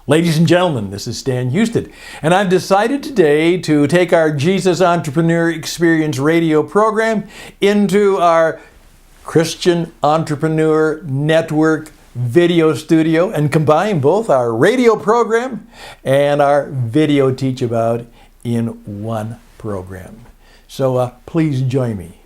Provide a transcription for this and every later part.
Ladies and gentlemen, this is Stan Hustad, and I've decided today to take our Jesus Entrepreneur Experience radio program into our Christian Entrepreneur Network video studio and combine both our radio program and our video teach about in one program. So please join me.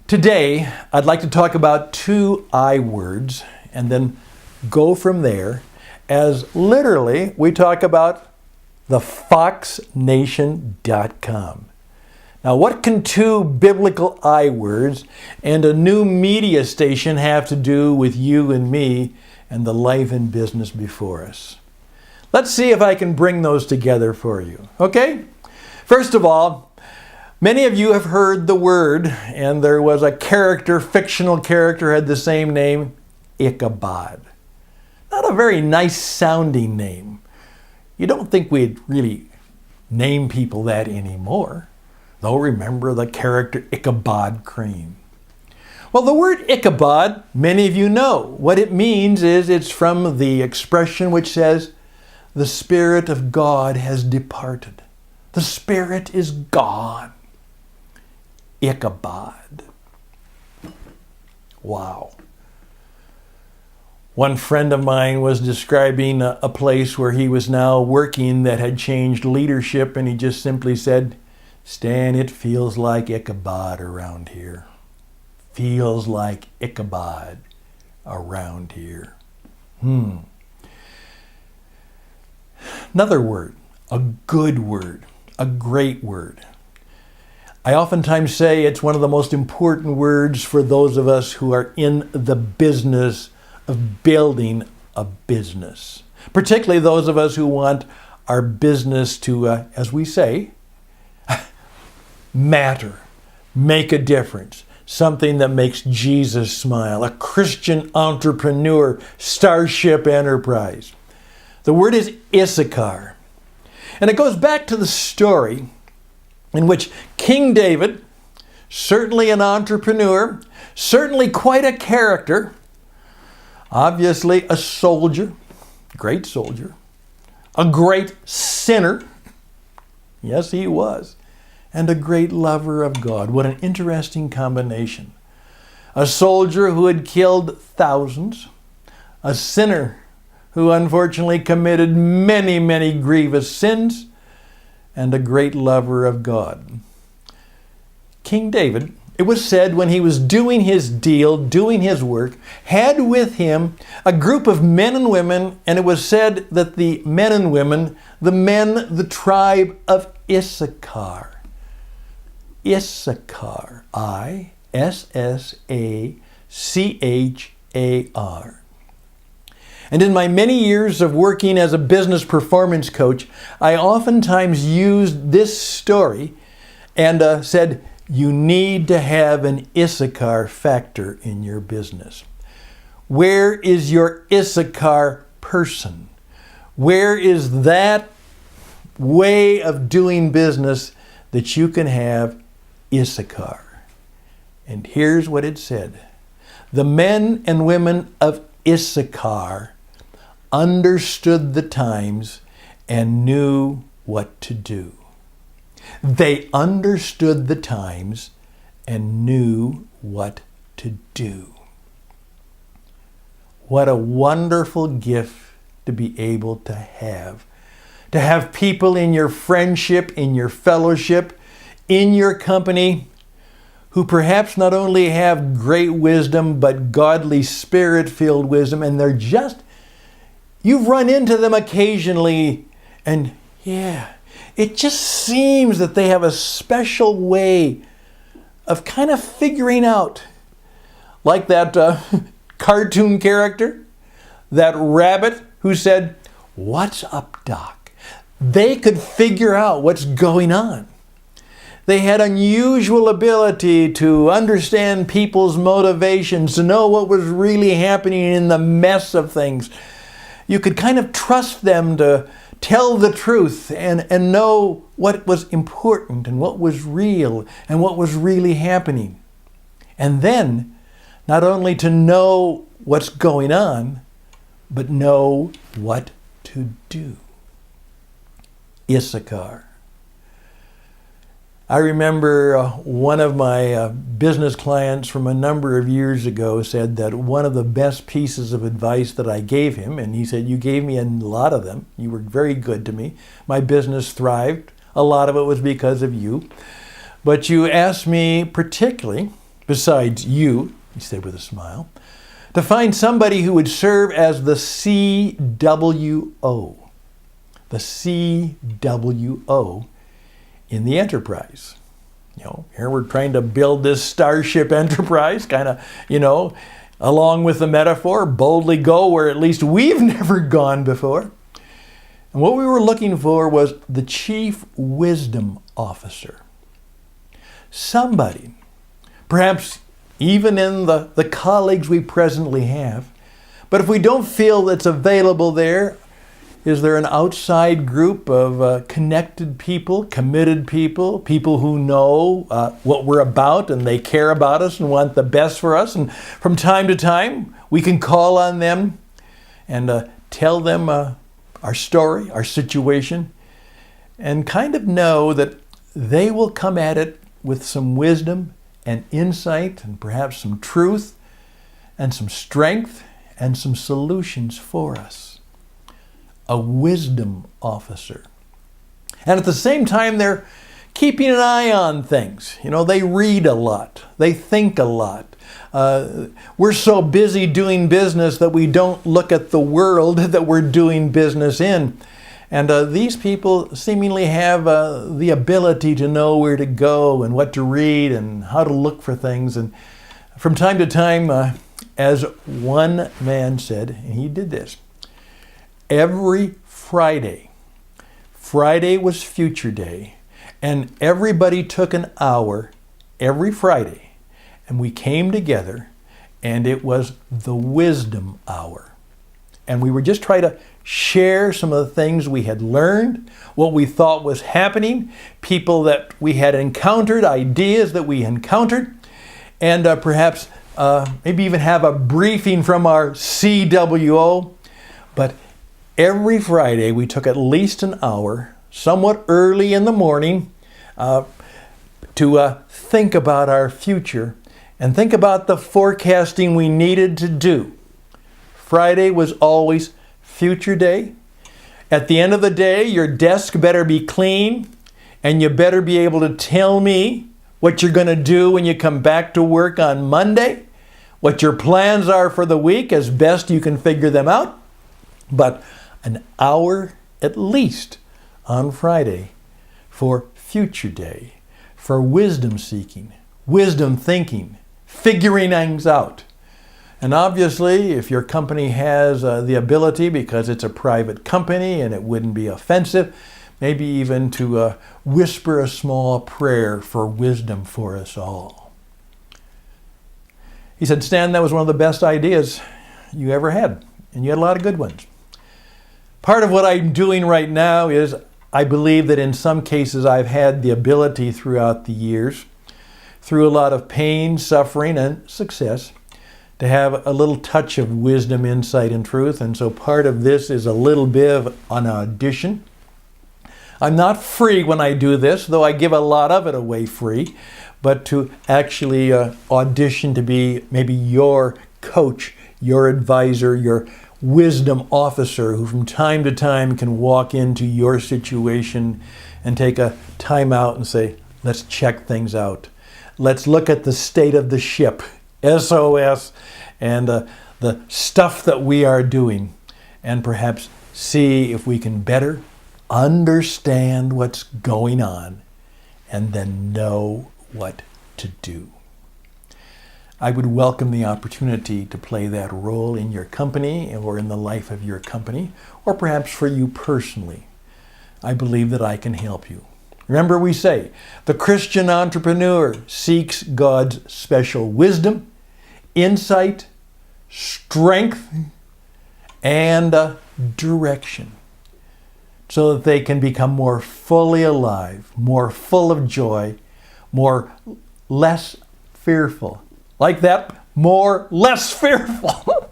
Today, I'd like to talk about two I words and then go from there, as literally we talk about the foxnation.com. Now, what can two biblical I words and a new media station have to do with you and me and the life and business before us? Let's see if I can bring those together for you, okay? First of all, many of you have heard the word, and there was a character, fictional character, had the same name, Ichabod. Not a very nice sounding name. You don't think we'd really name people that anymore. Though remember the character Ichabod Crane. Well, the word Ichabod, many of you know. What it means is it's from the expression which says, the Spirit of God has departed. The Spirit is gone. Ichabod. Wow. One friend of mine was describing a place where he was now working that had changed leadership, and he just simply said, Stan, it feels like Ichabod around here. Feels like Ichabod around here. Another word, a good word, a great word. I oftentimes say it's one of the most important words for those of us who are in the business of building a business. Particularly those of us who want our business to, as we say, matter, make a difference, something that makes Jesus smile, a Christian entrepreneur, starship enterprise. The word is Issachar. And it goes back to the story in which King David, certainly an entrepreneur, certainly quite a character, obviously a soldier, great soldier, a great sinner, yes he was, and a great lover of God. What an interesting combination. A soldier who had killed thousands, a sinner who unfortunately committed many, many grievous sins, and a great lover of God. King David, it was said when he was doing his deal, doing his work, had with him a group of men and women, and it was said that the men and women, the tribe of Issachar. Issachar, I-S-S-A-C-H-A-R. And in my many years of working as a business performance coach, I oftentimes used this story and said, you need to have an Issachar factor in your business. Where is your Issachar person? Where is that way of doing business that you can have Issachar? And here's what it said. The men and women of Issachar understood the times and knew what to do. They understood the times and knew what to do. What a wonderful gift to be able to have. To have people in your friendship, in your fellowship, in your company, who perhaps not only have great wisdom, but godly spirit-filled wisdom, and they're just, you've run into them occasionally, and yeah, it just seems that they have a special way of kind of figuring out, like that cartoon character, that rabbit who said, "What's up, Doc?" They could figure out what's going on. They had unusual ability to understand people's motivations, to know what was really happening in the mess of things. You could kind of trust them to tell the truth and know what was important and what was real and what was really happening. And then, not only to know what's going on, but know what to do. Issachar. I remember one of my business clients from a number of years ago said that one of the best pieces of advice that I gave him, and he said, you gave me a lot of them. You were very good to me. My business thrived. A lot of it was because of you. But you asked me particularly, besides you, he said with a smile, to find somebody who would serve as the CWO. The CWO in the enterprise. You know, here we're trying to build this starship enterprise, kind of, along with the metaphor, boldly go where at least we've never gone before. And what we were looking for was the chief wisdom officer. Somebody, perhaps even in the colleagues we presently have, but if we don't feel that's available there, is there an outside group of connected people, committed people, people who know what we're about and they care about us and want the best for us? And from time to time, we can call on them and tell them our story, our situation, and kind of know that they will come at it with some wisdom and insight and perhaps some truth and some strength and some solutions for us. A wisdom officer. And at the same time, they're keeping an eye on things. They read a lot. They think a lot. We're so busy doing business that we don't look at the world that we're doing business in. And these people seemingly have the ability to know where to go and what to read and how to look for things. And from time to time, as one man said, and he did this, every Friday was Future Day, and everybody took an hour every Friday, and we came together, and it was the wisdom hour. And we would just try to share some of the things we had learned, what we thought was happening, people that we had encountered, ideas that we encountered, and perhaps maybe even have a briefing from our CWO. But every Friday, we took at least an hour, somewhat early in the morning, to think about our future and think about the forecasting we needed to do. Friday was always Future Day. At the end of the day, your desk better be clean, and you better be able to tell me what you're going to do when you come back to work on Monday, what your plans are for the week as best you can figure them out. But an hour at least on Friday for Future Day, for wisdom seeking, wisdom thinking, figuring things out. And obviously, if your company has the ability, because it's a private company and it wouldn't be offensive, maybe even to whisper a small prayer for wisdom for us all. He said, Stan, that was one of the best ideas you ever had, and you had a lot of good ones. Part of what I'm doing right now is I believe that in some cases I've had the ability throughout the years, through a lot of pain, suffering, and success, to have a little touch of wisdom, insight, and truth. And so part of this is a little bit of an audition. I'm not free when I do this, though I give a lot of it away free, but to actually audition to be maybe your coach, your advisor, your wisdom officer who from time to time can walk into your situation and take a time out and say, let's check things out. Let's look at the state of the ship, SOS, and the stuff that we are doing, and perhaps see if we can better understand what's going on and then know what to do. I would welcome the opportunity to play that role in your company or in the life of your company, or perhaps for you personally. I believe that I can help you. Remember, we say, the Christian entrepreneur seeks God's special wisdom, insight, strength, and direction, so that they can become more fully alive, more full of joy, less fearful. Like that, less fearful.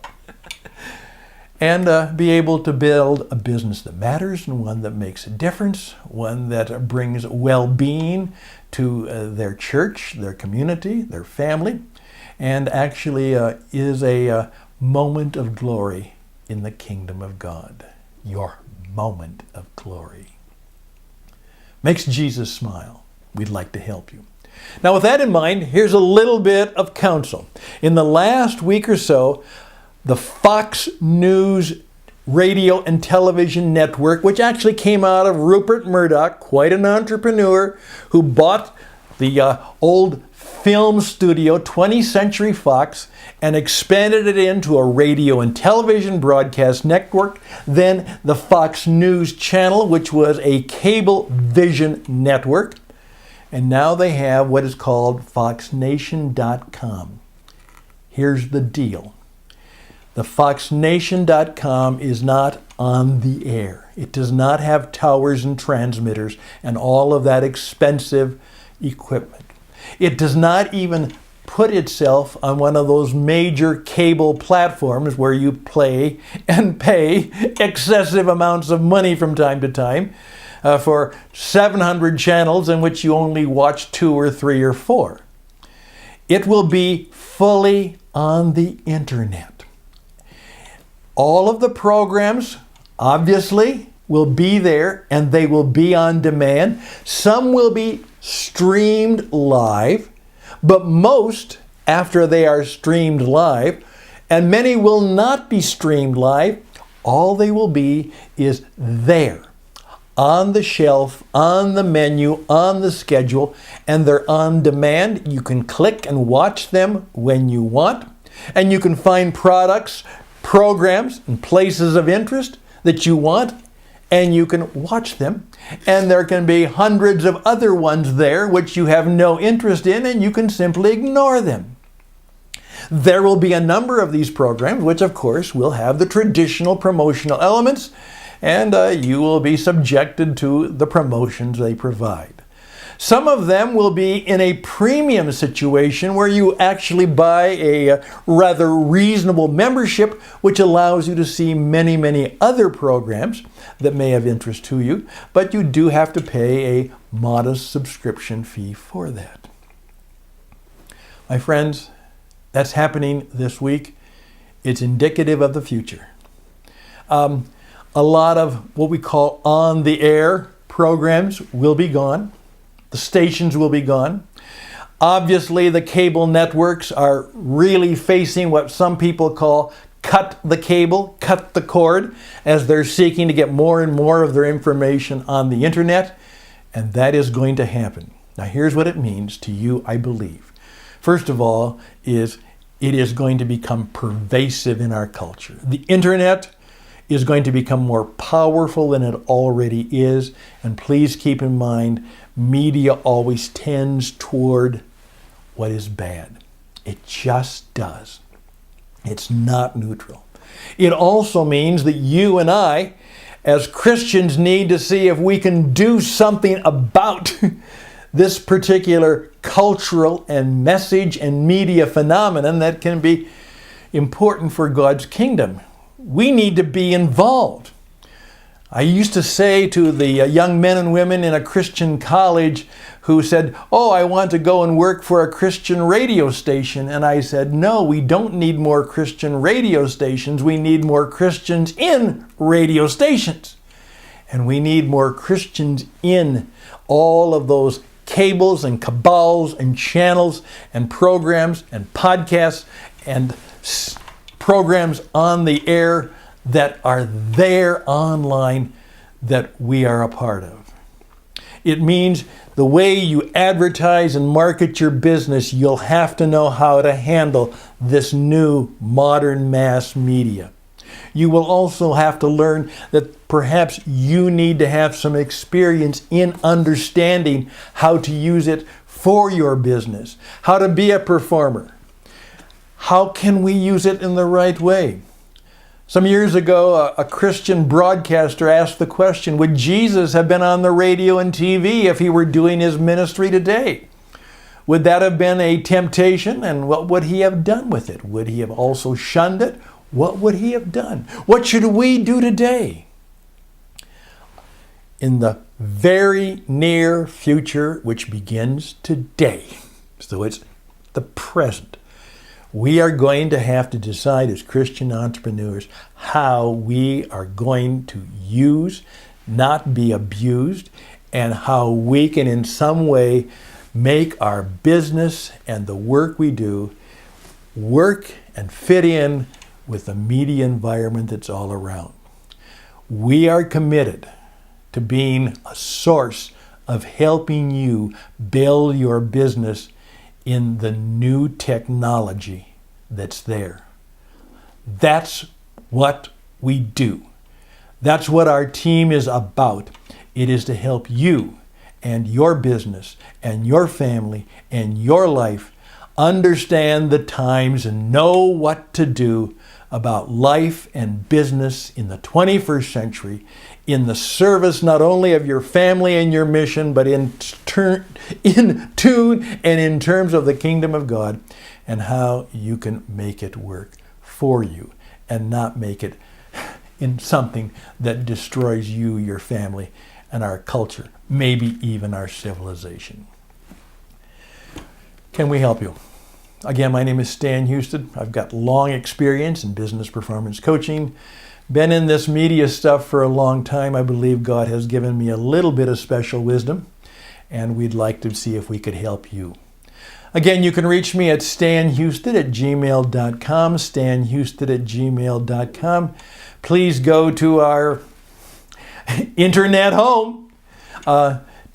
and be able to build a business that matters and one that makes a difference, one that brings well-being to their church, their community, their family, and actually is a moment of glory in the kingdom of God. Your moment of glory. Makes Jesus smile. We'd like to help you. Now, with that in mind, here's a little bit of counsel. In the last week or so, the Fox News radio and television network, which actually came out of Rupert Murdoch, quite an entrepreneur, who bought the old film studio, 20th Century Fox, and expanded it into a radio and television broadcast network, then the Fox News channel, which was a cable vision network, and now they have what is called foxnation.com. Here's the deal. The foxnation.com is not on the air. It does not have towers and transmitters and all of that expensive equipment. It does not even put itself on one of those major cable platforms where you play and pay excessive amounts of money from time to time for 700 channels in which you only watch 2 or 3 or 4. It will be fully on the internet. All of the programs, obviously, will be there and they will be on demand. Some will be streamed live, but most after they are streamed live, and many will not be streamed live. All they will be is there, on the shelf, on the menu, on the schedule, and they're on demand. You can click and watch them when you want, and you can find products, programs, and places of interest that you want, and you can watch them. And there can be hundreds of other ones there which you have no interest in, and you can simply ignore them. There will be a number of these programs which, of course, will have the traditional promotional elements, and you will be subjected to the promotions they provide. Some of them will be in a premium situation where you actually buy a rather reasonable membership, which allows you to see many, many other programs that may have interest to you, but you do have to pay a modest subscription fee for that. My friends, that's happening this week. It's indicative of the future. A lot of what we call on-the-air programs will be gone. The stations will be gone. Obviously, the cable networks are really facing what some people call cut the cable, cut the cord, as they're seeking to get more and more of their information on the internet, and that is going to happen. Now, here's what it means to you, I believe. First of all, it is going to become pervasive in our culture. The internet is going to become more powerful than it already is, and please keep in mind, media always tends toward what is bad. It just does. It's not neutral. It also means that you and I, as Christians, need to see if we can do something about this particular cultural and message and media phenomenon that can be important for God's kingdom. We need to be involved. I used to say to the young men and women in a Christian college who said, "Oh, I want to go and work for a Christian radio station." And I said, "No, we don't need more Christian radio stations. We need more Christians in radio stations. And we need more Christians in all of those cables and cabals and channels and programs and podcasts and programs on the air that are there online that we are a part of." It means the way you advertise and market your business, you'll have to know how to handle this new modern mass media. You will also have to learn that perhaps you need to have some experience in understanding how to use it for your business, how to be a performer. How can we use it in the right way? Some years ago, a Christian broadcaster asked the question, would Jesus have been on the radio and TV if he were doing his ministry today? Would that have been a temptation? And what would he have done with it? Would he have also shunned it? what would he have done? What should we do today? In the very near future, which begins today, so it's the present, we are going to have to decide as Christian entrepreneurs how we are going to use, not be abused, and how we can in some way make our business and the work we do work and fit in with the media environment that's all around. We are committed to being a source of helping you build your business in the new technology that's there. That's what we do. That's what our team is about. It is to help you and your business and your family and your life understand the times and know what to do about life and business in the 21st century, in the service not only of your family and your mission, but in tune and in terms of the kingdom of God, and how you can make it work for you and not make it in something that destroys you, your family, and our culture, maybe even our civilization. Can we help you? Again, my name is Stan Hustad. I've got long experience in business performance coaching. Been in this media stuff for a long time. I believe God has given me a little bit of special wisdom, and we'd like to see if we could help you. Again, you can reach me at stanhustad@gmail.com, stanhustad@gmail.com. Please go to our internet home,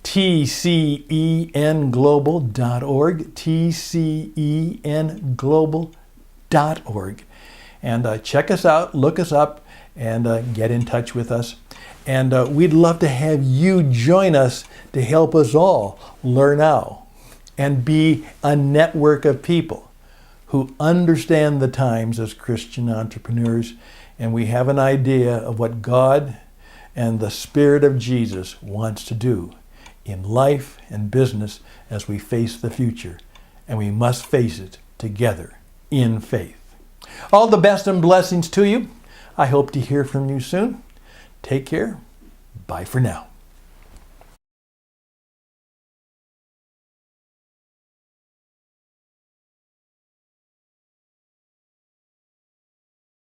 tcenglobal.org, tcenglobal.org. And check us out, look us up, and get in touch with us. And we'd love to have you join us to help us all learn how and be a network of people who understand the times as Christian entrepreneurs, and we have an idea of what God and the Spirit of Jesus wants to do in life and business as we face the future, and we must face it together in faith. All the best and blessings to you. I hope to hear from you soon. Take care. Bye for now.